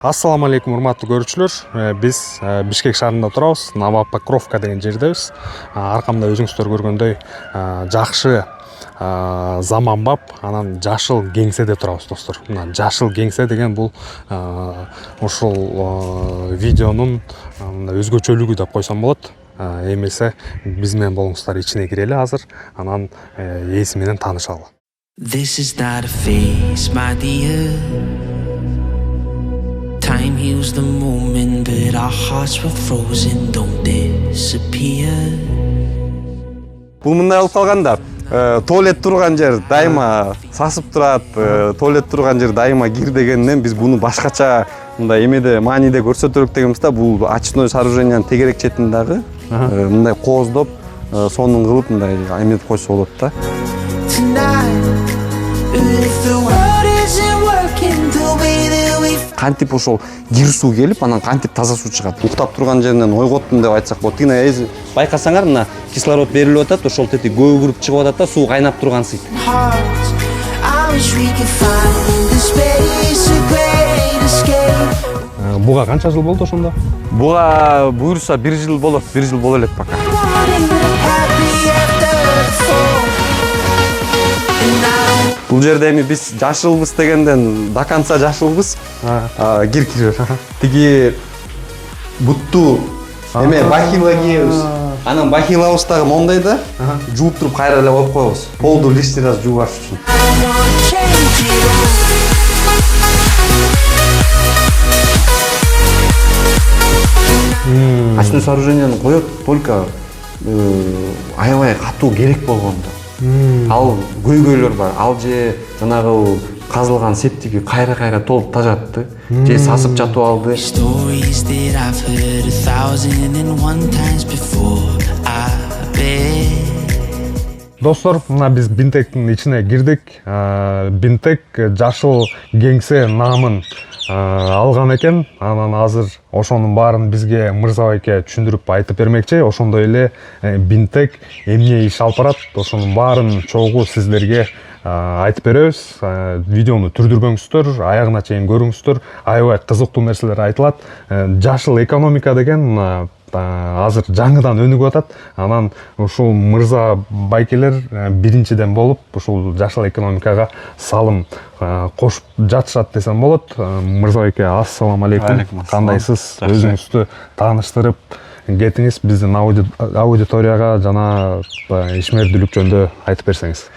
Ассаламу алейкум, урматтуу көрүүчүлөр. Биз Бишкек шаарында турабыз. Новопокровка деген жердебиз. Аркамда өзүңүздөр көргөндөй жакшы заманбап, анан жашыл кеңседе турабыз, достор. Мына жашыл кеңсе деген бул ушул видеонун өзгөчөлүгү деп койсом болот. Эмесе биз менен болуңуздар, ичине кирели азыр, анан ээси менен таанышалы. This is not a phase, my dear. Time heals the moment, but our hearts were frozen, don't disappear. Бул мындай болуп калганда, туалет турган жер дайыма сасып турат, туалет турган жер дайыма кир дегенден биз буну башкача мындай эмеде мааниде көрсөтөлүк дегенбиз да. Бул очной сооружениянын тегерек четин дагы мындай кооздоп, сонун кылып мындай эметип койсо болот да. Кантип ошол кир суу келип, анан кантип таза суу чыгат. Уктап турган жеринен ойготтум деп айтсак болот. Тигине байкасаңар, мына кислород берилип атат, ошол тети көгүрүп чыгып атат да, суу кайнап тургансыйт. Буга канча жыл болду ошондо? Буга буюрса 1 жыл болот, 1 жыл боло элек пока. Бул жерде эми биз жашылбыз дегенден до конца жашылбыз. Кир. Тиги бутту эме бахила кийебиз. Анан бахилабыз дагы мондай да, жууп туруп кайра эле коюп коебуз. Полду лишний раз жуубаш үчүн. Очное сооружениени коет только аябай катуу керек болгондо. Ал көйгөйлөр бар. Ал же жанагы казылган септиги кайра толуп тажатты. Же сасып жатып алды. Достор, мына биз Бинтектин ичине кирдик. Бинтек жашыл кеңсе наамын алган экен. Анан азыр ошонун баарын бизге Мырза байке түшүндүрүп айтып бермекчи. Ошондой эле Бинтек эмне иш алып барат, ошонун баарын чогуу сиздерге айтып беребиз. Видеону түрдүрбөңүздөр, аягына чейин көрүңүздөр. Аябай кызыктуу нерселер айтылат. Жашыл экономика деген азыр жаңыдан өнүгүп атат. Анан ушул Мырза байкелер биринчиден болуп ушул жашыл экономикага салым кошуп жатышат десем болот. Мырза байке, ассаламу алейкум. Кандайсыз? Өзүңүздү тааныштырып кетиңиз, биздин аудиторияга жана ишмердүүлүк жөнүндө айтып берсеңиз.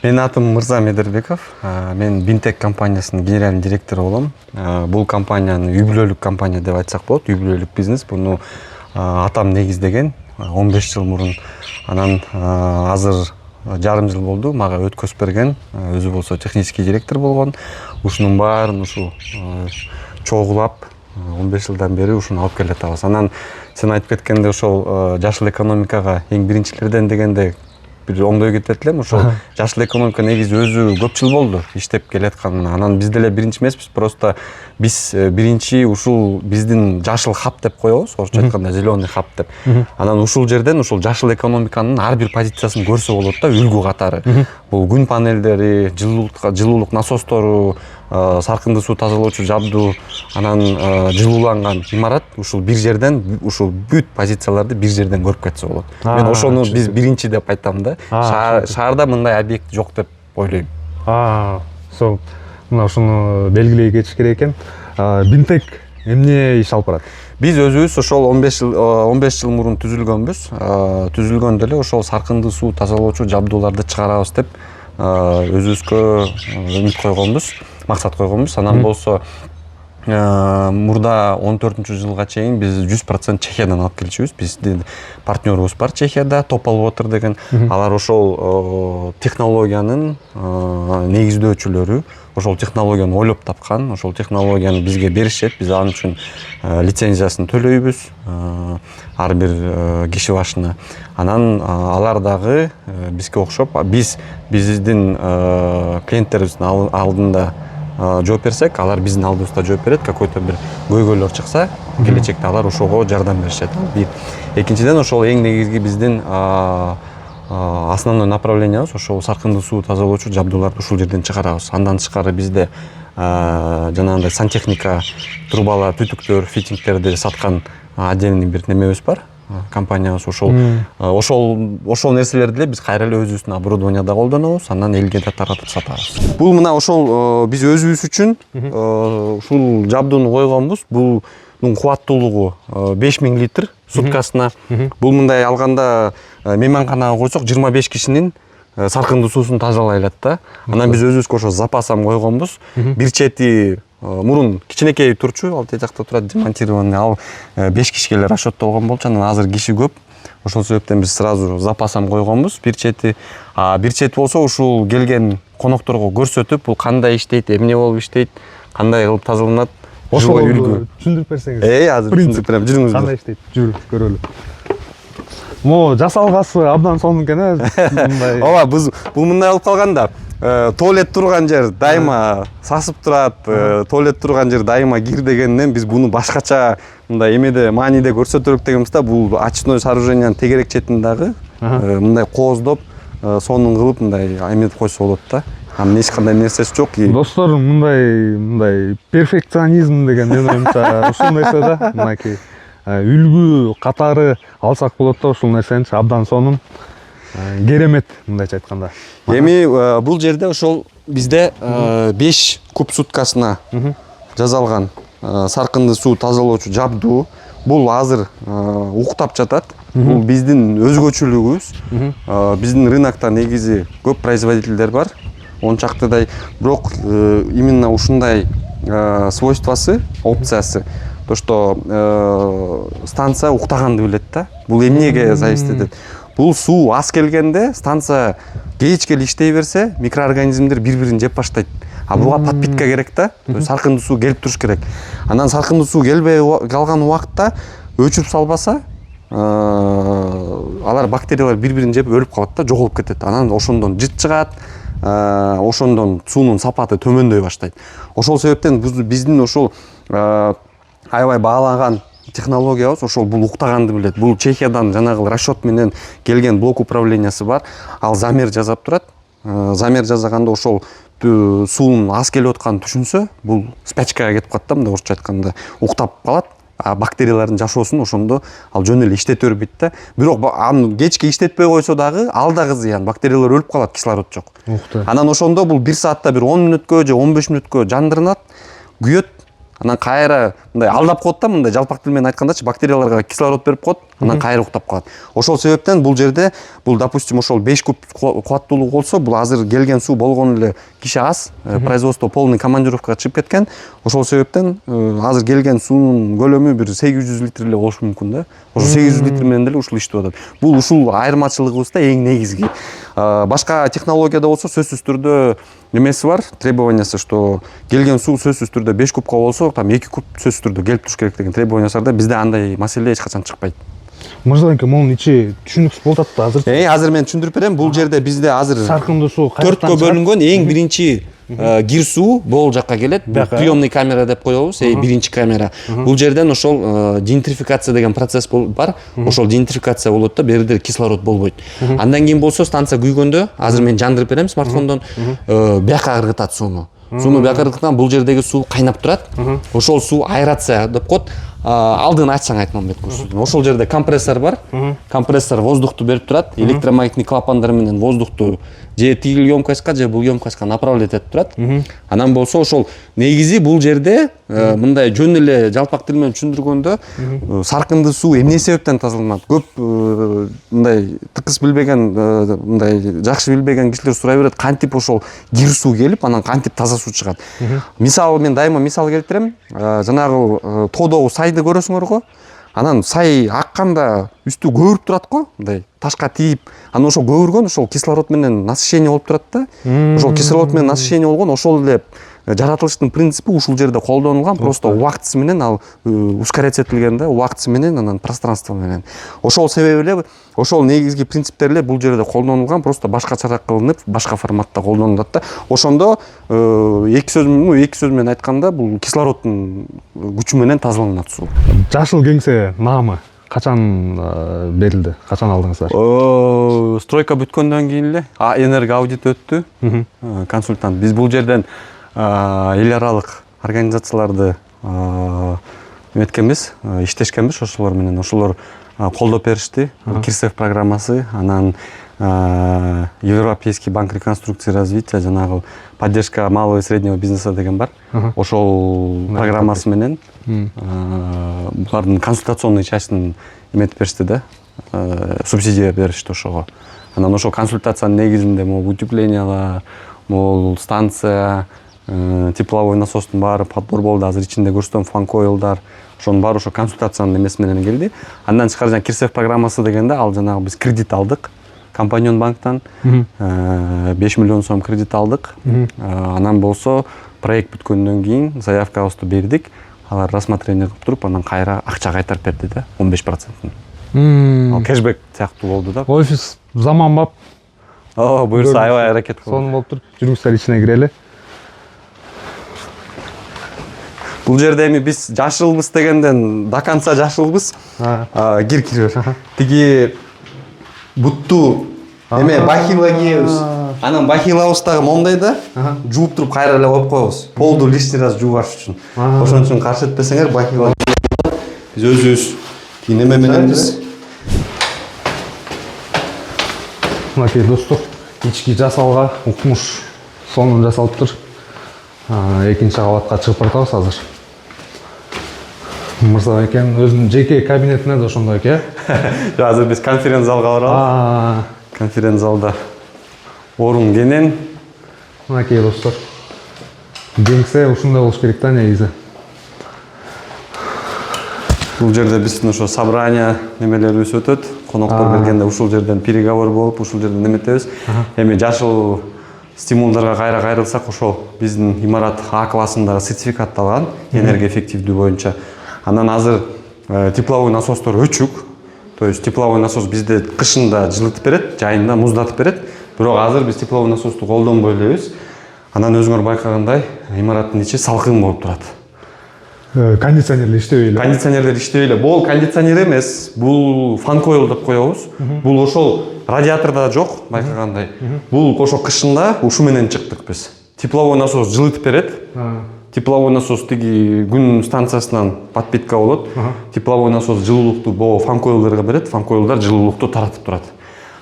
Менин атым Мырза Медербеков. Мен Бинтек компаниясынын генеральный директору болом. Бул компаниянын үй бүлөлүк компания деп айтсак болот, үй бүлөлүк бизнес. Буну атам негиздеген 15 жыл мурун. Анан азыр жарым жыл болду мага өткөзүп берген. Өзү болсо технический директор болгон. Ушунун баарын ушу чогулап 15 жылдан бери ушуну алып келатабыз. Анан сен айтып кеткенде ошол жашыл экономикага эң биринчилерден дегенде бир оңдой кетет элем. Ошол жашыл экономика негизи өзү көп жыл болду иштеп келаткан. Анан биз деле биринчи эмеспиз, просто биз биринчи ушул биздин жашыл хаб деп коебуз, орусча айтканда зеленый хаб деп. Анан ушул жерден ушул жашыл экономиканын ар бир позициясын көрсө болот да, үлгү катары. Бул күн панелдери, жылуулук насостору, саркынды суу тазалоочу жабдуу, анан жылууланган имарат ушул бир жерден, ушул бүт позицияларды бир жерден көрүп кетсе болот. Мен ошону биз биринчи деп айтам да. Шаарда мындай объект жок деп ойлойм. Сол мына ушуну белгилей кетиш керек экен. Бинтек эмне иш алып барат? Биз өзүбүз ошол 15 жыл мурун түзүлгөнбүз. Түзүлгөндө эле ошол саркынды суу тазалоочу жабдууларды чыгарабыз деп өзүбүзгө үмүт койгонбуз, максат койгонбуз. Анан болсо мурда 14-жылга чейин биз 100% Чехиядан алып келчүбүз. Биздин партнерубуз бар Чехияда, Topal Water деген. Алар ошол технологиянын негиздөөчүлөрү, ошол технологияны ойлоп тапкан, ошол технологияны бизге беришет. Биз ал үчүн лицензиясын төлөйбүз ар бир киши башына. Анан алар дагы бизге окшоп, биздин клиенттерибиздин алдында жооп берсек, алар биздин алдыбызда жооп берет. Какой-то бир көйгөйлөр чыкса, келечекте алар ошого жардам беришет. Бир. Экинчиден, ошол эң негизги биздин основной направлениябыз ошол саркындуу суу тазалоочу жабдууларды ушул жерден чыгарабыз. Андан тышкары бизде жанагындай сантехника, трубалар, түтүктөр, фитингтерди саткан отдельный бир немебиз бар. Компаниябыз ошол нерселерди эле биз кайра эле өзүбүздүн оборудованияда колдонобуз, андан элге да таратып сатабыз. Бул мына ошол биз өзүбүз үчүн ушул жабдууну койгонбуз. Бунун кубаттуулугу 5000 литр суткасына. Бул мындай алганда мейманканага койсок 25 кишинин саркындуу суусун тазалай алат да. Анан биз өзүбүзгө ошо запасам койгонбуз. Бир чети мурун кичинекей турчу, ал тээ жакта турат, демонтированный, ал 5 кишиге эле расчеттолгон болчу. Анан азыр киши көп. Ошол себептен биз сразу запасам койгонбуз. Бир чети болсо ушул келген конокторго көрсөтүп, бул кандай иштейт, эмне болуп иштейт, кандай кылып тазаланат. Ошол түшүндүрүп берсеңиз. Азыр түшүндүрүп берем. Жүрүңүз. Кандай иштейт? Жүрүп көрөлү. Мо жасалгасы абдан сонун экен мындай. Ооба, бул мындай болуп калганда, туалет турган жер дайыма сасып турат, туалет турган жер дайыма кир дегенден биз буну башкача мындай эмеде мааниде көрсөтөлүк дегенбизде, бул очной сооружениянын тегерек четин дагы мындай кооздоп, сонун кылып мындай эметип койсо болот да. Анын эч кандай нерсеси жок. Достор, мындай перфекционизм деген менин оюмча ушул нерсе да. Мынакей үлгү катары алсак болот да, ушул нерсеничи абдан сонун. Керемет мындайча айтканда. Эми бул жерде ошол бизде 5 куб суткасына жасалган саркынды суу тазалоочу жабдуу. Бул азыр уктап жатат. Бул биздин өзгөчөлүгүбүз. Биздин рынокто негизи көп производителдер бар. Он чактыдай, бирок именно ушундай свойствосы, опциясы, то что станция уктаганды билет да. Бул эмнеге зависит этет? Бул суу аз келгенде станция кечке эле иштей берсе, микроорганизмдер бири-бирин жеп баштайт. А буга подпитка керек да. Саркындуу суу келип туруш керек. Анан саркындуу суу келбей калган убакытта өчүрүп салбаса, алар бактериялар бири-бирин жеп өлүп калат да, жоголуп кетет. Анан ошондон жыт чыгат. Ошондон суунун сапаты төмөндөй баштайт. Ошол себептен биздин ошол аябай баалаган технологиябыз ошол бул уктаганды билет. Бул Чехиядан жанагы расчет менен келген блок управлениясы бар. Ал замер жасап турат. Замер жасаганда ошол суунун аз келип атканын түшүнсө, бул спячкага кетип калат да, мындай орусча айтканда, уктап калат. Бактериялардын жашоосун ошондо ал жөн эле иштете бербейт да. Бирок аны кечке иштетпей койсо дагы ал дагы зыян. Бактериялар өлүп калат, кислород жок. Анан ошондо бул 1 саатта бир 10 мүнөткө же 15 мүнөткө жандырынат, күйөт. Анан кайра мындай алдап коет да, мындай жалпак тил менен айткандачы, бактерияларга кислород берип коет, анан кайра уктап калат. Ошол себептен бул жерде бул допустим ошол 5 куб кубаттуулугу болсо, бул азыр келген суу болгон эле киши аз, производство полный командировкага чыгып кеткен. Ошол себептен азыр келген суунун көлөмү бир 800 литр эле болушу мүмкүн да. Ошо 800 литр менен деле ушул иштеп атат. Бул ушул айырмачылыгыбызда эң негизги. Башка технологияда болсо сөзсүз түрдө немеси бар, требованиясы, что келген суу сөзсүз түрдө 5 кубка болсо, там 2 куб сөзсүз түрдө келип туруш керек деген требованиясы бар да. Бизде андай маселе эч качан чыкпайт. Мырза эке, монун ичи түшүнүксүз болуп атат да азыр. Азыр мен түшүндүрүп берем. Бул жерде бизде азыр саркындуу суу 4кө бөлүнгөн, эң биринчи кир суу бул жакка келет. Приемный камера деп коебуз, биринчи камера. Бул жерден ошол дентрификация деген процесс бар. Ошол дентрификация болот да, берде кислород болбойт. Андан кийин болсо станция күйгөндө, азыр мен жандырып берем смартфондон, бияка ыргытат сууну. Сууну бияка ыргыткан, бул жердеги суу кайнап турат. Ошол суу аэрация деп коет. Алдын айтсаң айтмам бет көрсөтөм. Ошол жерде компрессор бар. Компрессор воздухту берип турат. Электромагнитный клапандар менен воздухту же тигил емкостька же бул емкостька направлять этип турат. Анан болсо ошол негизи бул жерде мындай жөн эле жалпак тил менен түшүндүргөндө саркынды суу эмне себептен тазаланат? Көп мындай тыкыс билбеген, мындай жакшы билбеген кишилер сурай берет, кантип ошол кир суу келип, анан кантип таза суу чыгат. Мисалы мен дайыма мисал келтирем. Жанагы тоодогу сайды көрөсүңөр го. Анан сай акканда үстү көбүрүп турат го, мындай ташка тийип, анан ошол көбүргөн ошол кислород менен насыщение болуп турат да. Ошол кислород менен насыщение болгон, ошол эле жаратылыштын принципи ушул жерде колдонулган, просто убактысы менен ал ускорять этилген да, убактысы менен, анан пространство менен. Ошол себеби эле, ошол негизги принциптер эле бул жерде колдонулган, просто башкачараак кылынып, башка форматта колдонулат да. Ошондо эки сөз менен айтканда, бул кислороддун күчү менен тазаланат суу. Жашыл кеңсе наамы качан берилди, качан алдыңыздар? Стройка бүткөндөн кийин эле энерго аудит өттү. Консультант. Биз бул жерден эл аралык организацияларды эметкенбиз, иштешкенбиз ошолор менен. Ошолор колдоп беришти. Кирсев программасы, анан Европейский банк реконструкции и развития, жанагы поддержка малого и среднего бизнеса деген бар. Ошол программасы менен булардын консультационный частын эметип беришти да, субсидия беришти ошого. Анан ошол консультациянын негизинде могу утеплениялар, могу станция, тепловой насостун баары подбор болду. Азыр ичинде көрсөтөм фанкоилдар, ошонун баары ошо консультациянын эмеси менен келди. Андан тышкары жана Кирсев программасы дегенде ал жанагы биз кредит алдык. Компаньон банктан 5 миллион сом кредит алдык. Анан болсо проект бүткөндөн кийин заявкабызды бердик. Алар рассмотрение кылып туруп, анан кайра акча кайтарып берди да, 15%. Ал кэшбэк сыяктуу болду да. Офис заманбап. Буюрса аябай аракет кылып. Сонун болуп тур. Жүрүңүздөр ичине кирели. Бул жерде эми биз жашылбыз дегенден до конца жашылбыз. Кир. Тиги бутту эме бахила кийебиз. Анан бахилабыздагы момдай да, жууп туруп кайра эле коюп коебуз. Полду лишний раз жуубаш үчүн. Ошон үчүн каршы этпесеңер бахила биз өзүбүз тиги неме менен биз. Мынакей достор, ички жасалга укмуш сонун жасалыптыр. Экинчи кабатка чыгып баратабыз азыр. Мырза экен өзүнүн жеке кабинетине да ошондой экен. Азыр биз конференц залга барабыз. Конференц залда орун кенен. Мынакей достор. Кеңсе ушундай болуш керек да негизи. Бул жерде биздин ошо собрание немелерибиз өтөт. Коноктор келгенде ушул жерден переговор болуп, ушул жерден эметебиз. Эми жашыл стимулдарга кайра кайрылсак, ошол биздин имарат А классындагы сертификатталган энергия эффективдүү боюнча. Анан азыр тепловой насостор өчүк. То есть тепловой насос бизде кышында жылытып берет, жайында муздатып берет. Бирок азыр биз тепловой насосту колдонбой элебиз. Анан өзүңөр байкагандай имараттын ичи салкын болуп турат. Кондиционерлер иштебей эле. Кондиционерлер иштебей эле. Бул кондиционер эмес, бул фан койл деп коебуз. Бул ошол радиаторда жок, байкагандай. Бул ошо кышында ушу менен чыктык биз. Тепловой насос жылытып берет. Тепловой насос тиги күн станциясынан подпитка болот. Тепловой насос жылуулукту бо фан койлдорго берет, фан койлдор жылуулукту таратып турат.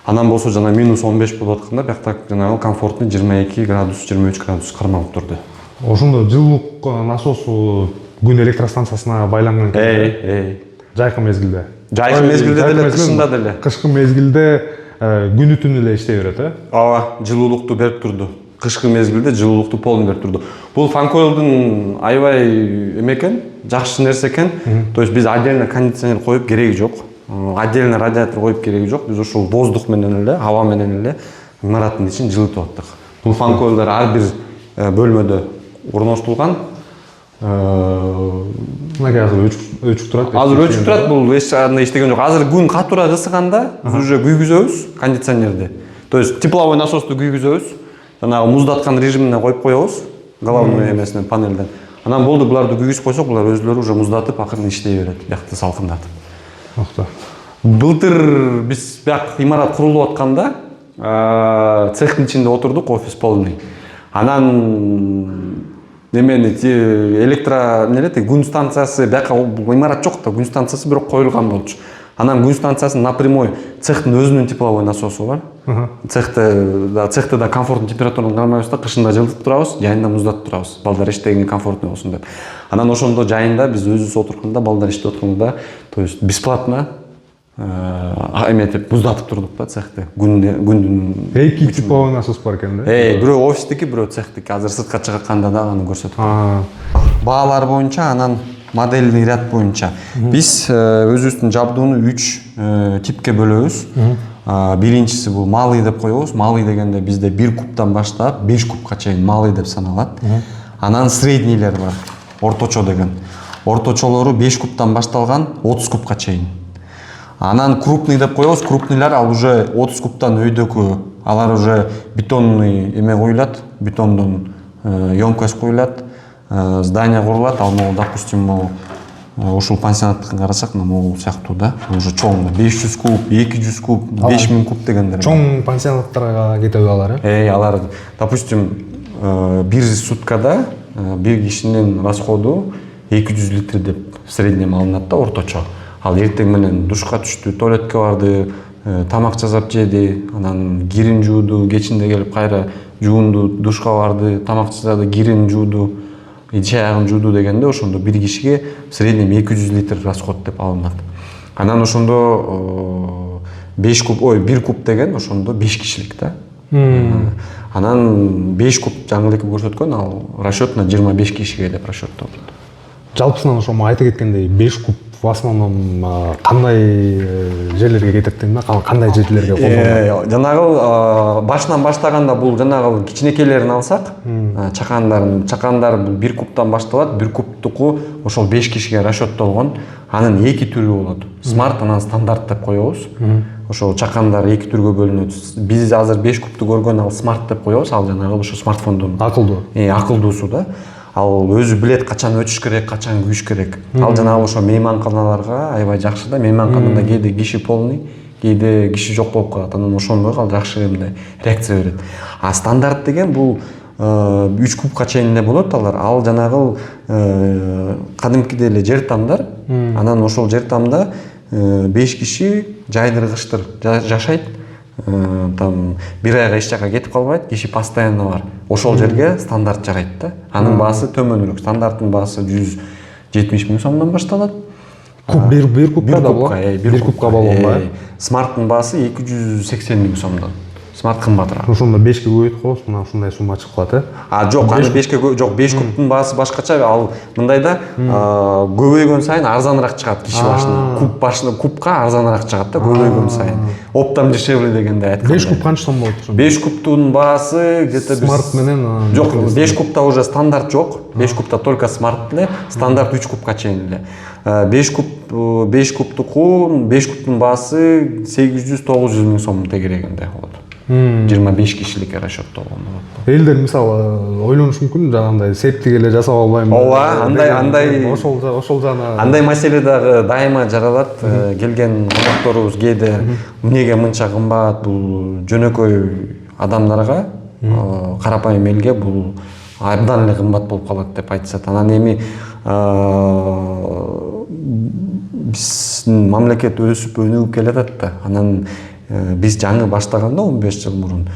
Анан болсо жана минус 15 болуп атканда биякта жанагы комфортный 22 градус, 23 градус кармалып турду. Ошондо жылуулук насосу күн электростанциясына байланган экен. Жайкы мезгилде. Жайкы мезгилде деле, кышында деле. Кышкы мезгилде күнү түнү эле иштей берет, Ооба, жылуулукту берип турду. Кышкы мезгилде жылуулукту полный берип турду. Бул фанкойлдун аябай эме экен, жакшы нерсе экен. То есть биз отдельно кондиционер коюп кереги жок. Отдельно радиатор коюп кереги жок. Биз ушул воздух менен эле, аба менен эле имараттын ичин жылытып аттык. Бул фанкойлдор ар бир бөлмөдө орноштулган. Мынакей азыр өчүк турат. Азыр өчүк турат, бул эч кандай иштеген жок. Азыр күн катуураак ысыганда биз уже күйгүзөбүз кондиционерди. То есть тепловой насосту күйгүзөбүз. Жанагы муздаткан режимине коюп коебуз, головной эмесинен, панелден. Анан болду, буларды күйгүзүп койсок, булар өзүлөрү уже муздатып, акырын иштей берет, биякты салкындатып. Мыкты. Былтыр биз бияк имарат курулуп атканда, цехтин ичинде отурдук, офис полный. Анан немени күн станциясы бияка имарат жок да, күн станциясы бирок коюлган болчу. Анан күн станциясынын напрямой цехтин өзүнүн тепловой насосу бар. Цехте да комфортный температураны кармайбыз да, кышында жылытып турабыз, жайында муздатып турабыз. Балдар иштегенге комфортный болсун деп. Анан ошондо жайында биз өзүбүз отурганда, балдар иштеп атканда, то есть бесплатно эметип муздатып турдук да цехте. Күндүн Эки тепловой насос бар экен да. Бирөө офистики, бирөө цехтики. Азыр сыртка чыгакканда да аны көрсөтөм. Баалар боюнча, анан модельный ряд боюнча биз өзүбүздүн жабдууну 3 типке бөлөбүз. Биринчиси бул малый деп коебуз. Малый дегенде бизде 1 кубтан баштап 5 кубка чейин малый деп саналат. Анан среднийлер бар, орточо деген. Орточолору 5 кубтан башталган 30 кубка чейин. Анан крупный деп коебуз. Крупныйлар ал уже 30 кубтан өйдөкү. Алар уже бетонный эме коюлат, бетондон емкость коюлат, здание курулат. Ал, допустим, ошол пансионаттыкын карасак мына могул сыяктуу да, уже чоң 500 куб, 200 куб, 5000 куб дегендер. Чоң пансионаттарга кетеби алар, Алар, допустим, бир суткада бир кишинин расходу 200 литр деп в среднем алынат да, орточо. Ал эртең менен душка түштү, туалетке барды, тамак жасап жеди, анан кирин жууду, кечинде келип кайра жуунду, душка барды, тамак жасады, кирин жууду, ич аягын жууду дегенде ошондо бир кишиге в среднем 200 литр расход деп алынат. Анан ошондо 5 куб, бир куб деген ошондо 5 кишилик да. Анан 5 куб жаңы эле көрсөткөн, ал расчетно 25 кишиге деп расчеттолот. Жалпысынан ошо айта кеткендей 5 куб в основном кандай жерлерге кетет дейм да, кандай жерлерге колдонулат? Жанагы башынан баштаганда бул жанагы кичинекейлерин алсак, чакандар бул 1 кубтан башталат, 1 кубтуку ошол 5 кишиге расчеттолгон. Анын 2 түрү болот. Смарт, анан стандарт деп коебуз. Ошол чакандар 2 түргө бөлүнөт. Биз азыр 5 кубту көргөн ал смарт деп коебуз, ал жанагы ошо смартфондун акылдуу. Акылдуусу да. Ал өзү билет качан өтүш керек, качан күйүш керек. Ал жанагы ошо мейманканаларга аябай жакшы да. Мейманканада кээде киши полный, кээде киши жок болуп калат. Анан ошондой ал жакшы эмне реакция берет. А стандарт деген бул 3 кубка чейин эле болот алар. Ал жанагы кадимкидей эле жер тамдар. Анан ошол жер тамда 5 киши жайдыргычтыр жашайт. Там бир айга эч жака кетип калбайт, киши постоянно бар. Ошол жерге стандарт жарайт да. Анын баасы төмөнүрөөк. Стандарттын баасы 170 000 сомдон башталат. Бир кубка да болот. Бир кубка болгонбай. Смарттын баасы 280 000 сомдон. Смарт кымбатыраак. Ошондо 5ке көбөйтүп коебуз, мына ушундай сумма чыгып калат, Жок, аны 5ке жок, 5 кубтун баасы башкача. Ал мындайда көбөйгөн сайын арзаныраак чыгат киши башына. Кубка арзаныраак чыгат да, көбөйгөн сайын. Оптом дешевле дегенде айтканда. 5 куб канча сом болот ошо? 5 кубтун баасы где-то смарт менен жок, 5 кубта уже стандарт жок. 5 кубта только смарт эле, стандарт 3 кубка чейин эле. 5 кубтун баасы 800-900 000 сом тегерегинде болот. 25 кишиликке расчеттолгон болот. Элдер мисалы ойлонуш мүмкүн, жанагындай септик эле жасап албайм. Андай ошол жана андай маселе дагы дайыма жаралат. Келген конокторубуз кээде эмнеге мынча кымбат, бул жөнөкөй адамдарга, карапайым элге бул абдан эле кымбат болуп калат деп айтышат. Анан эми биздин мамлекет өсүп өнүгүп келатат да. Анан биз жаңы баштаганда 15 жыл мурун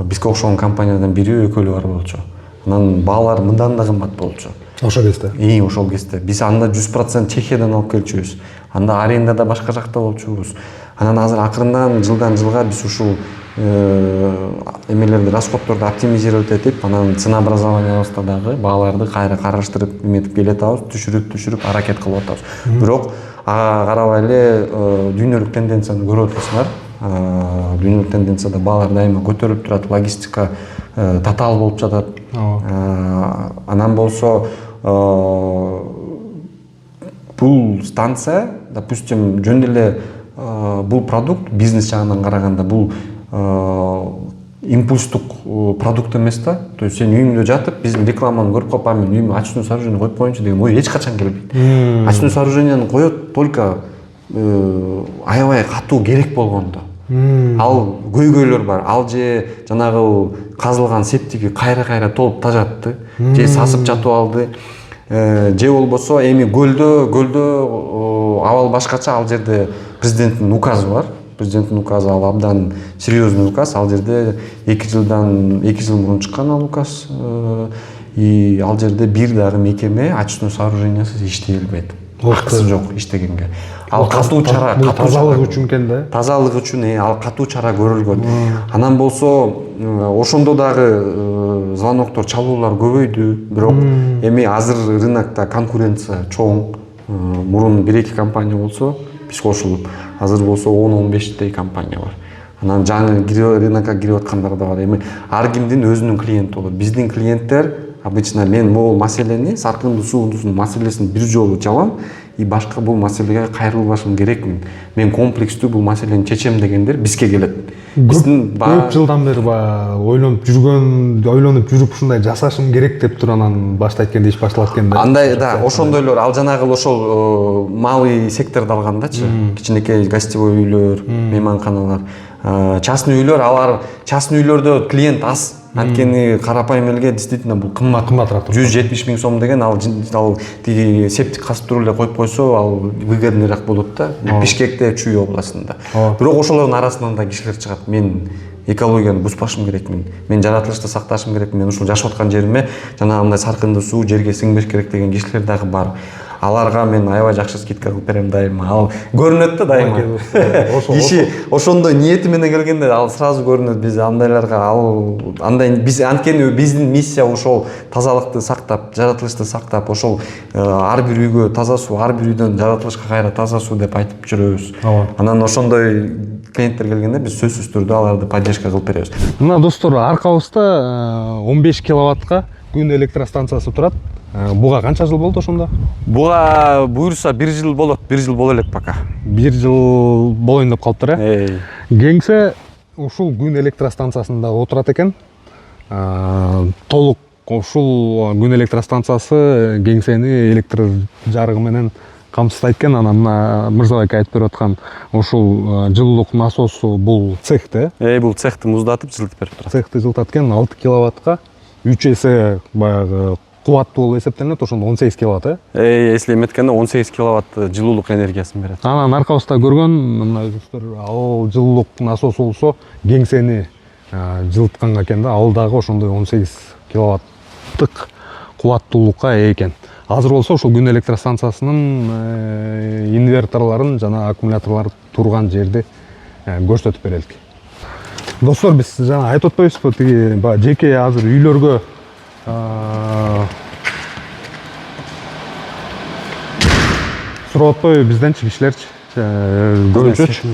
бизге окшогон компаниядан бири экөөлүү бар болчу. Анан баалар мындан да кымбат болчу. Ошол кезде. Ошол кезде. Биз анда 100% Чехиядан алып келчүбүз. Анда арендада башка жакта болчубуз. Анан азыр акырындан жылдан жылга биз ушул эмелерди, расходторду оптимизировать этип, анан ценообразованиябызда дагы бааларды кайра караштырып эметип келатабыз, түшүрүп аракет кылып атабыз. Бирок ага карабай эле дүйнөлүк тенденцияны көрүп атасыңар. Дүйнөлүк тенденцияда баалар дайыма көтөрүлүп турат, логистика татаал болуп жатат. Анан болсо бул станция, допустим, жөн эле бул продукт бизнес жагынан караганда бул импульстук продукт эмес да. То есть сен үйүңдө жатып, биздин рекламаны көрүп калып, мен үйүмө очное сооружение коюп коеюнчу деген ой эч качан келбейт. Очное сооружениени коет только аябай катуу керек болгондо. Ал көйгөйлөр бар. Ал же жанагы казылган септиги кайра толуп тажатты, же сасып жатып алды, же болбосо эми көлдө абал башкача. Ал жерде президенттин указы бар. Президенттин указы ал абдан серьезный указ. Ал жерде 2 жыл мурун чыккан ал указ. И ал жерде бир дагы мекеме очной сооружениясыз иштей албайт. Акысы жок иштегенге. Ал катуу чара, тазалык үчүн экен да. Тазалык үчүн ал катуу чара көрүлгөн. Анан болсо ошондо дагы звоноктор, чалуулар көбөйдү. Бирок эми азыр рынокто конкуренция чоң. Мурун 1-2 компания болсо, биз кошулуп, азыр болсо 10-15 компания бар. Анан жаңы рынокко кирип аткандар да бар. Эми ар кимдин өзүнүн клиенти болот. Биздин клиенттер обычно мен могул маселени, саркындуу суундусунун маселесин бир жолу жабам и башка бул маселеге кайрылбашым керекмин. Мен комплекстүү бул маселени чечем дегендер бизге келет. көп жылдан бери ойлонуп жүрүп ушундай жасашым керек деп туруп анан баштайт экен, иш башталат экен да. Андай да, ошондойлор ал жанагы ошол малый секторду алгандачы. Кичинекей гостевой үйлөр, мейманканалар, частный үйлөр, алар частный үйлөрдө клиент аз. Анткени карапайым элге действительно бул кымбатыраак турат. 170 000 сом деген ал тиги септик касып туруп эле коюп койсо, ал выгодныйраак болот да. Бишкекте, Чүй областында. Бирок ошолордун арасынан да кишилер чыгат. Мен экологияны бузбашым керекмин. Мен жаратылышты сакташым керекмин. Мен ушул жашап аткан жериме жанагындай саркынды суу жерге сиңбеш керек деген кишилер дагы бар. Аларга мен аябай жакшы скидка кылып берем дайыма. Ал көрүнөт да дайыма. Киши ошондой ниети менен келгенде ал сразу көрүнөт. Биз андайларга биз анткени биздин миссия ошол тазалыкты сактап, жаратылышты сактап, ошол ар бир үйгө таза суу, ар бир үйдөн жаратылышка кайра таза суу деп айтып жүрөбүз. Анан ошондой клиенттер келгенде биз сөзсүз түрдө аларды поддержка кылып беребиз. Мына достор, аркабызда 15 киловаттка күн электростанциясы турат. Буга канча жыл болду ошондо? Буга буюрса 1 жыл болот, 1 жыл боло элек пока. 1 жыл болоюн деп калыптыр, Кеңсе ушул күн электростанциясында отурат экен. Толук ушул күн электростанциясы кеңсени электр жарыгы менен камсыздайт экен. Анан мына Мырзабек айтып берип аткан ушул жылуулук насосу бул цехте. Бул цехти муздатып жылытып берип турат. Цехти жылытат экен, 6 киловаттка 3 эсе баягы кубаттуу болуп эсептелинет, ошондо 18 киловатт, Если эметкенде 18 киловатт жылуулук энергиясын берет. Анан аркабызда көргөн мына өзүңүздөр, ал жылуулук насосу болсо кеңсени жылытканга экен да, ал дагы ошондой 18 киловаттык кубаттуулукка ээ экен. Азыр болсо ушул күн электростанциясынын инверторлорун жана аккумуляторлор турган жерди көрсөтүп берелик. Достор, биз жана айтып атпайбызбы, тиги жеке азыр үйлөргө сурап атпайбы бизденчи кишилерчи, көбүнчөчү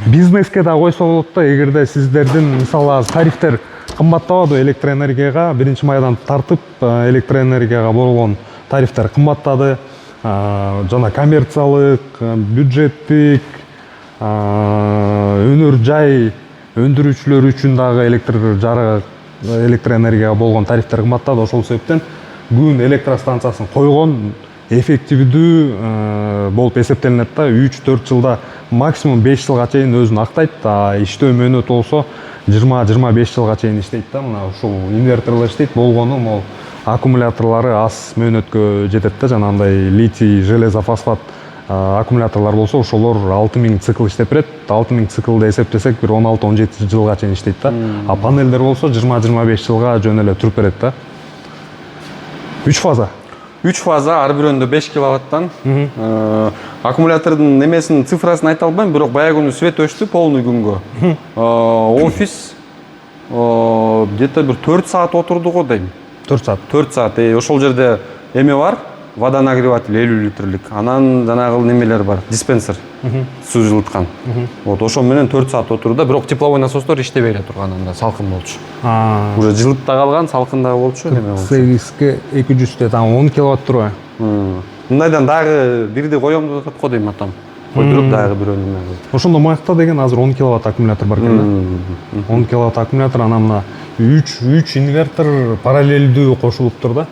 бизнеске да койсо болот да. Эгерде сиздердин мисалы тарифтер кымбаттабады электроэнергияга, 1-майдан тартып электроэнергияга болгон тарифтер кымбаттады, жана коммерциялык, бюджеттик, өнөр жай өндүрүүчүлөр үчүн дагы электроэнергияга болгон тарифтер кымбаттады. Ошол себептен күн электростанциясын койгон эффективдүү болуп эсептелинет да. 3-4 жылда, максимум 5 жылга чейин өзүн актайт. Иштөө мөөнөтү болсо 20-25 жылга чейин иштейт да. Мына ушул инверторлор иштейт, болгону могу аккумуляторлору аз мөөнөткө жетет да. Жанагындай литий, железофосфат аккумуляторлор болсо ошолор 6000 цикл иштеп берет. 6000 циклды эсептесек бир 16-17 жылга чейин иштейт да. А панелдер болсо 20-25 жылга жөн эле туруп берет да. 3 фаза. 3 фаза, ар бирөөндө 5 киловаттан. Аккумулятордун немесинин цифрасын айта албайм, бирок баягы күнү свет өчтү полный күнгө. Офис где-то бир 4 саат отурду го дейм. 4 саат. 4 саат. Ошол жерде эме бар, водонагреватель 50 литрлик. Анан жанагы немелер бар, диспенсер. Суу жылыткан. Вот ошол менен 4 саат отурду, бирок тепловой насостор иштебей эле турган, анда салкын болчу. Уже жылып да калган, салкын да болчу, неме болчу. Сегизге 200 там 10 киловатт турбайбы? Мындайдан дагы бирди коем деп атат го дейм атам. Койдуруп дагы бирөө неме. Ошондо маякта деген азыр 10 киловатт аккумулятор бар экен да. 10 киловатт аккумулятор, анан мына 3 инвертор параллелдүү кошулуптур да.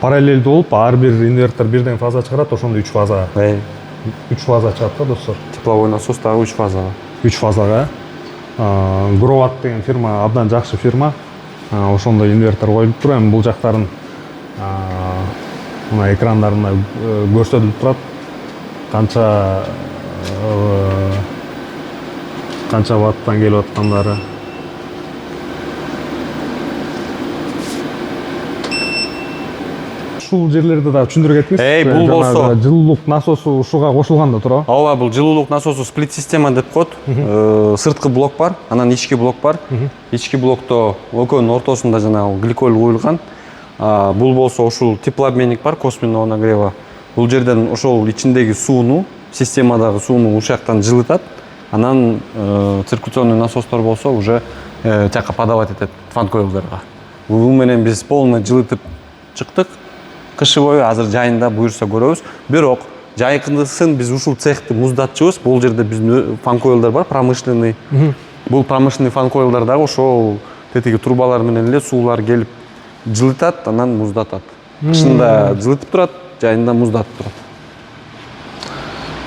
Параллелдүү болуп, ар бир инвертор бирден фаза чыгарат, ошондо 3 фаза. 3 фаза чыгат да, достор. Тепловой насос дагы 3 фазага. 3 фазага. Гроват деген фирма абдан жакшы фирма. Ошондо инвертор коюлуп туруп, эми бул жактарын мына экрандарында көрсөтүлүп турат. Канча ваттан келип аткандары. Ушул жерлерди да түшүндүрүп кетиңиз. Бул болсо жылуулук насосу ушуга кошулган да туурабы? Ооба, бул жылуулук насосу сплит система деп коет. Сырткы блок бар, анан ички блок бар. Ички блокто экөөнүн ортосунда жанагы гликоль куюлган. Бул болсо ушул теплообменник бар, косвенного нагрева. Бул жерден ошол ичиндеги сууну, системадагы сууну ушул жактан жылытат. Анан циркуляционный насостор болсо уже жакка подавать этет фан-койлдорго. Бул менен биз полный жылытып чыктык. Кышы бою азыр жайында буюрса көрөбүз. Бирок жайкындысын биз ушул цехти муздатчыбыз. Бул жерде биздин фан-койлдор бар, промышленный. Бул промышленный фан койлдар дагы ошол тетиги трубалар менен эле суулар келип жылытат, анан муздатат. Кышында жылытып турат, жайында муздатып турат.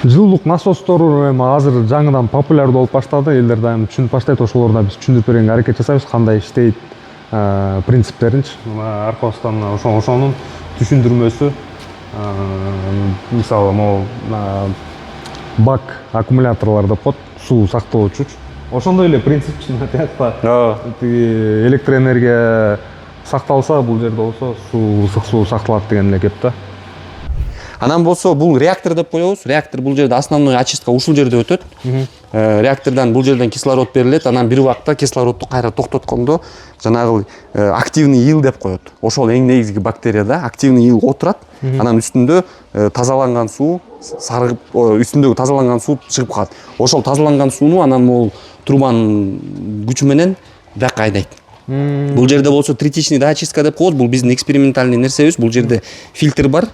Жылуулук насостору эми азыр жаңыдан популяр болуп баштады. Элдер дайым түшүнүп баштайт, ошолорду биз түшүндүрүп берүүгө аракет жасайбыз, кандай иштейт, принциптеринчи. Аркабыздан ошонун түшүндүрмөсү. Мисалы, могу бак аккумуляторлор деп коет, суу сактоочу. Ошондой эле принцип тиякта. Тиги электроэнергия сакталса, бул жерде болсо ысык суу сакталат деген эле кеп да. Анан болсо бул реактор деп коебуз. Реактор бул жерде основной очистка ушул жерде өтөт. Реактордан бул жерден кислород берилет, анан бир убакта кислородду кайра токтоткондо жанагы активный ил деп коет. Ошол эң негизги бактерия да, активный ил отурат. Анан үстүндө тазаланган суу сарыгып, үстүндөгү тазаланган суу чыгып калат. Ошол тазаланган сууну анан могул трубанын күчү менен бияка айдайт. Бул жерде болсо третичный очистка деп коебуз. Бул биздин экспериментальный нерсебиз. Бул жерде фильтр бар.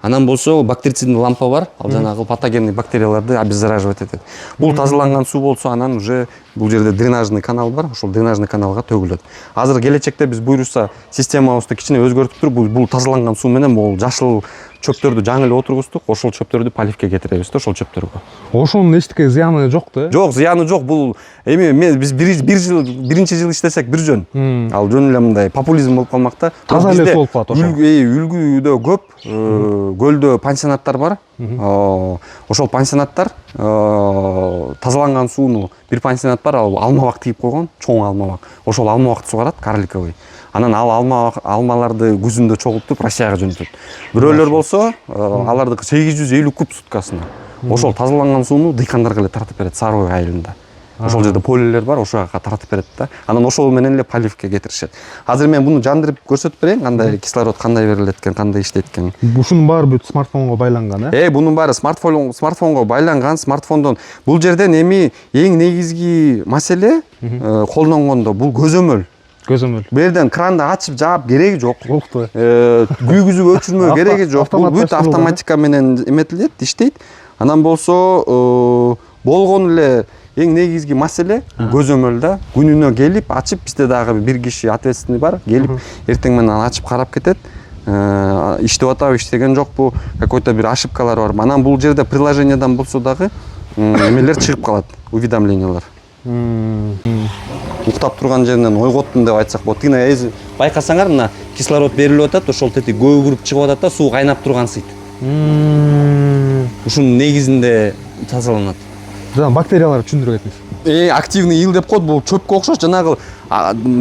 Анан болсо бактерицидный лампа бар. Ал жанагы патогенный бактерияларды обеззараживать этет. Бул тазаланган суу болсо анан уже бул жерде дренажный канал бар. Ошол дренажный каналга төгүлөт. Азыр келечекте биз буйруса системабызды кичине өзгөртүп туруп, бул тазаланган суу менен могул жашыл чөптөрдү жаңы эле отургуздук. Ошол чөптөрдү поливке кетиребиз да, ошол чөптөргө. Ошонун эчтеке зыяны жок да? Жок, зыяны жок. Бул эми биз биринчи жыл иштесек бир жөн. Ал жөн эле мындай популизм болуп калмак да. Таза эле болуп калат ошол. Үлгүдө көп, көлдө пансионаттар бар. Ошол пансионаттар тазаланган сууну, бир пансионат бар, ал алмабак тигип койгон, чоң алмабак. Ошол алмабакты сугарат, карликовый. Анан ал алмаларды күзүндө чогултуп Россияга жөнөтөт. Бирөөлөр болсо, алардыкы 850 куб суткасына. Ошол тазаланган сууну дыйкандарга эле тартып берет Сарой айылында. Ошол жерде полелер бар, ошого тартып берет да. Анан ошол менен эле поливке кетиришет. Азыр мен буну жандырып көрсөтүп берейин, кандай кислород кандай берилет экен, кандай иштейт экен. Ушунун баары бүт смартфонго байланган, Бунун баары смартфонго байланган. Смартфондон бул жерден эми эң негизги маселе колдонгондо бул көзөмөл. Көзөмөл. Бул жерден кранды ачып жаап кереги жок. Укту. Күйгүзүп өчүрмөө кереги жок. Бул бүт автоматика менен эметилет, иштейт. Анан болсо болгон эле эң негизги маселе көзөмөл да. Күнүнө келип ачып, бизде дагы бир киши ответственный бар, келип эртең менен ачып карап кетет. Иштеп атабы, иштеген жокпу, какой-то бир ошибкалар бар. Анан бул жерде приложениедан болсо дагы эмелер чыгып калат, уведомлениялар. Уктап турган жеринен ойготтум деп айтсак болот. Тина байкасаңар, мына кислород берилип атат, ошол тети көгүрүп чыгып атат да, суу кайнап тургансыйт. Ушунун негизинде тазаланат. Жана бактерияларды түшүндүрө кетиңиз. Активный ил деп коет, бул чөпкө окшош, жанагы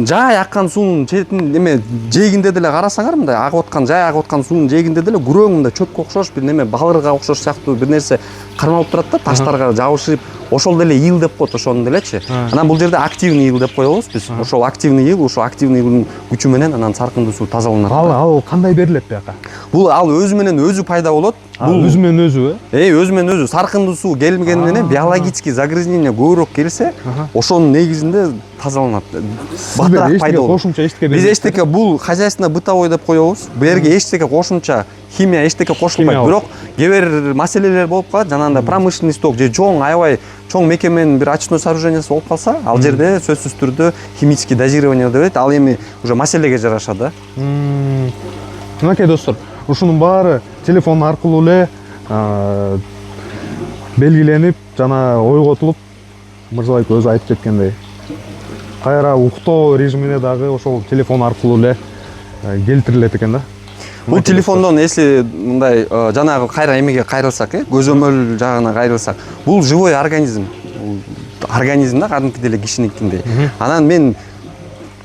жай аккан суунун четин эме жээгинде деле карасаңар, мындай агып аткан, жай агып аткан суунун жээгинде деле күрөң мындай чөпкө окшош бир неме, балырга окшош сыяктуу бир нерсе кармалып турат да, таштарга жабышып, ошол деле ил деп коет, ошону делечи. Анан бул жерде активный ил деп коебуз биз. Ошол активный ил, ошол активный илдин күчү менен анан саркындуу суу тазаланат. Ал кандай берилет бияка? Бул ал өзү менен өзү пайда болот. Бул өзү менен өзү, өзү менен өзү саркындуу суу келмеген менен биологический загрязнение көбүрөөк келсе, ошонун негизинде тазаланат. Батыраак пайда болот. Кошумча эчтеке биз эчтеке бул хозяйственно бытовой деп коебуз. Бул жерге эчтеке кошумча химия эчтеке кошулбайт. Бирок кээ бир маселелер болуп калат. Жанагындай промышленный сток же чоң аябай чоң мекеменин бир очистной сооружениясы болуп калса, ал жерде сөзсүз түрдө химический дозирование деп ал эми уже маселеге жараша да. Мынакей достор, ушунун баары телефон аркылуу эле белгиленип, жана ойготулуп, мырзабек өзү айтып кеткендей. Кайра уктоо режимине дагы ошол телефон аркылуу эле келтирилет экен да. Бул телефондон если мындай жанагы кайра эмеге кайрылсак, көзөмөл жагына кайрылсак, бул живой организм. Организм да кадимкидей эле кишиникиндей. Анан мен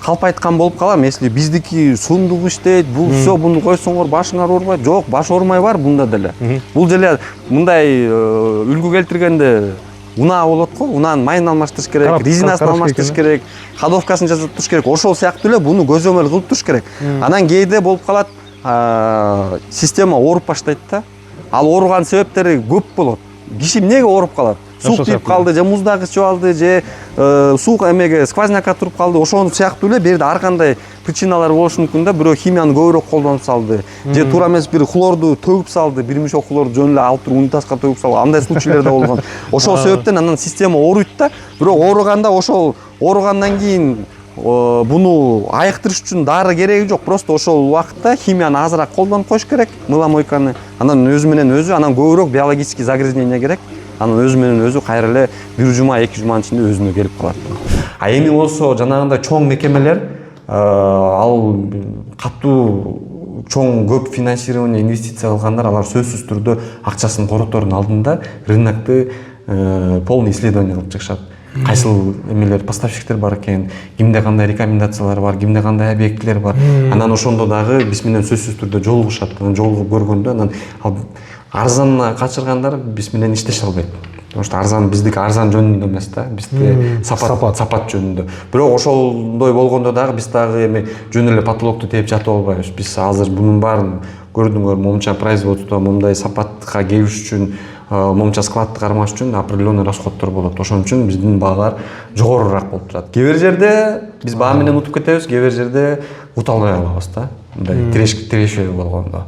калп айткан болуп калам, если биздики сундук иштейт, бул все, буну койсоңор башыңар оорубайт. Жок, баш оорумай бар бунда деле. Бул деле мындай үлгү келтиргенде унаа болот го, унаанын майын алмаштырыш керек, резинасын алмаштырыш керек, ходовкасын жасап туруш керек. Ошол сыяктуу эле буну көзөмөл кылып туруш керек. Анан кээде болуп калат, система ооруп баштайт да. Ал ооруган себептери көп болот. Киши эмнеге ооруп калат? Суу тийип калды, же муздак ичип алды, же суу эмеге скважинака туруп калды. Ошол сыяктуу эле бу жерде ар кандай причиналар болушу мүмкүн да. Бирөө химияны көбүрөөк колдонуп салды, же туура эмес бир хлорду төгүп салды, бир мешок хлорду жөн эле алып туруп унитазга төгүп салды. Андай случайлар да болгон. Ошол себептен анан система ооруйт да. Бирок ооруганда ошол ооругандан кийин буну айыктырыш үчүн дары кереги жок, просто ошол убакытта химияны азыраак колдонуп коюш керек, мыламойканы, анан өзү менен өзү, анан көбүрөөк биологический загрязнение керек, анан өзү менен өзү кайра эле 1 жума 2 жуманын ичинде өзүнө келип калат. А эми болсо жанагындай чоң мекемелер ал катуу чоң көп финансирование, инвестиция кылгандар, алар сөзсүз түрдө акчасын коротордун алдында рынокты полный исследование кылып чыгышат. Кайсыл эмелер, поставщиктер бар экен, кимде кандай рекомендациялар бар, кимде кандай объектилер бар. Анан ошондо дагы биз менен сөзсүз түрдө жолугушат. Анан жолугуп көргөндө анан арзанына качыргандар биз менен иштеше албайт. Потому что арзан биздики арзан жөнүндө эмес да, бизде сапат жөнүндө. Бирок ошондой болгондо дагы биз дагы эми жөн эле потолокту тээп жатып албайбыз. Биз азыр мунун баарын көрдүңөр, момча производство, мындай сапатка келиш үчүн, момча складты кармаш үчүн определенный расходдор болот. Ошон үчүн биздин баалар жогорураак болуп турат. Кээ бир жерде биз баа менен утуп кетебиз, кээ бир жерде ута албай калабыз да. Мындай тирешеби болгондо.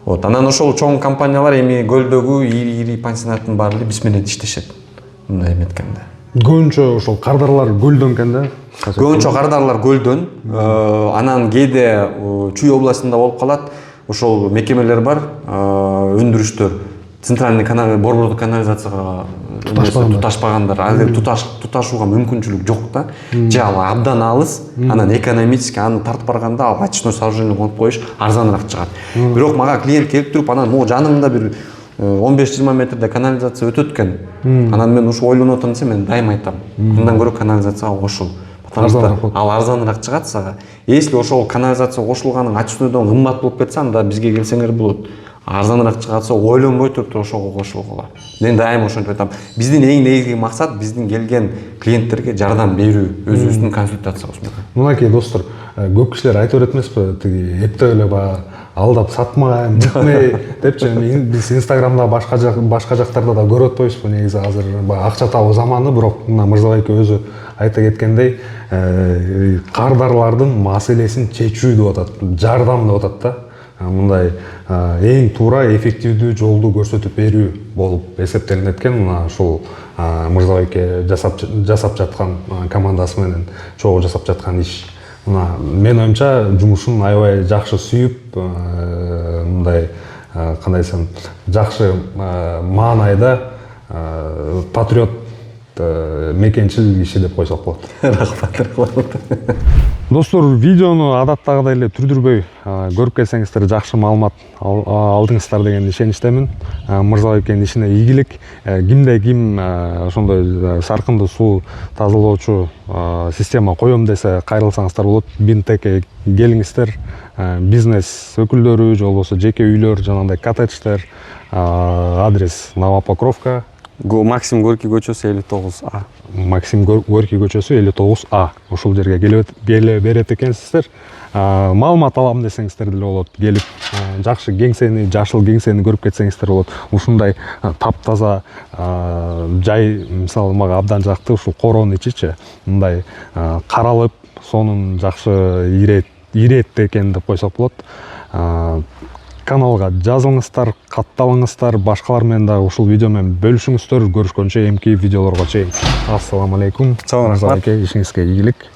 Вот, анан ошол чоң компаниялар эми көлдөгү ири пансионаттын баары эле биз менен иштешет. Мындай эметкенде. Көбүнчө ошол кардарлар көлдөн экен да. Көбүнчө кардарлар көлдөн, анан кээде Чүй областында болуп калат. Ошол мекемелер бар, өндүрүштөр, центральный канал, борбордук канализацияга туташпагандар, азыр туташууга мүмкүнчүлүк жок да. Же ал абдан алыс, анан экономически аны тартып барганда ал очной сооружение коюп коюш арзаныраак чыгат. Бирок мага клиент келип туруп, анан могу жанымда бир 15-20 метрде канализация өтөт экен. Анан мен ушу ойлонуп атам десем, мен дайым айтам. Мындан көрө канализацияга кошул. Ал арзаныраак чыгат сага. Если ошол канализация кошулганын очнойдон кымбат болуп кетсе, анда бизге келсеңер болот. Арзаныраак чыгатса ойлонбой туруп ошого кошулгула. Мен дайым ошентип айтам. Биздин эң негизги максат биздин келген клиенттерге жардам берүү, өзүбүздүн консультация кылышмак. Мынакей достор, көп кишилер айтып берет эмеспи, тиги эптеп эле баягы алдап сатмай, бүтмөй депчи. Биз Инстаграмда башка жактарда да көрүп атпайбызбы, негизи азыр баягы акча табуу заманы, бирок мына Мырзабек өзү айта кеткендей, кардарлардын маселесин чечүү деп атат, жардам деп атат да. Мындай эң туура, эффективдүү жолду көрсөтүп берүү болуп эсептелинет экен. Мына ушул Мырзабекке жасап жаткан командасы менен чогуу жасап жаткан иш. Мына мен оюмча жумушун аябай жакшы сүйүп, мындай кандай десем, жакшы маанайда патриот мекенчил киши деп койсок болот. Рахмат. Достор, видеону адаттагыдай эле түрдүрбөй көрүп келсеңиздер, жакшы маалымат алдыңыздар деген ишеничтемин. Мырзабектин ишине ийгилик. Кимде ким ошондой саркынды суу тазалоочу система коем десе, кайрылсаңыздар болот. Бинтекке келиңиздер. Бизнес өкүлдөрү же болбосо жеке үйлөр, жанагындай коттедждер. Адрес Новопокровка. Максим Горький көчөсү 59А. Максим Горький көчөсү 59А. Ошол жерге келе берет экенсиздер. Маалымат алам десеңиздер деле болот. Келип, жакшы кеңсени, жашыл кеңсени көрүп кетсеңиздер болот. Ушундай таптаза жай, мисалы мага абдан жакты, ушул коронун ичичи мындай каралып, сонун жакшы ирет экен деп койсок болот. Каналга жазылыңыздар, катталыңыздар, башкалар менен дагы ушул видео менен бөлүшүңүздөр. Көрүшкөнчө эмки видеолорго чейин. Ассаламу алейкум. Чоң рахмат. Ишиңизге ийгилик.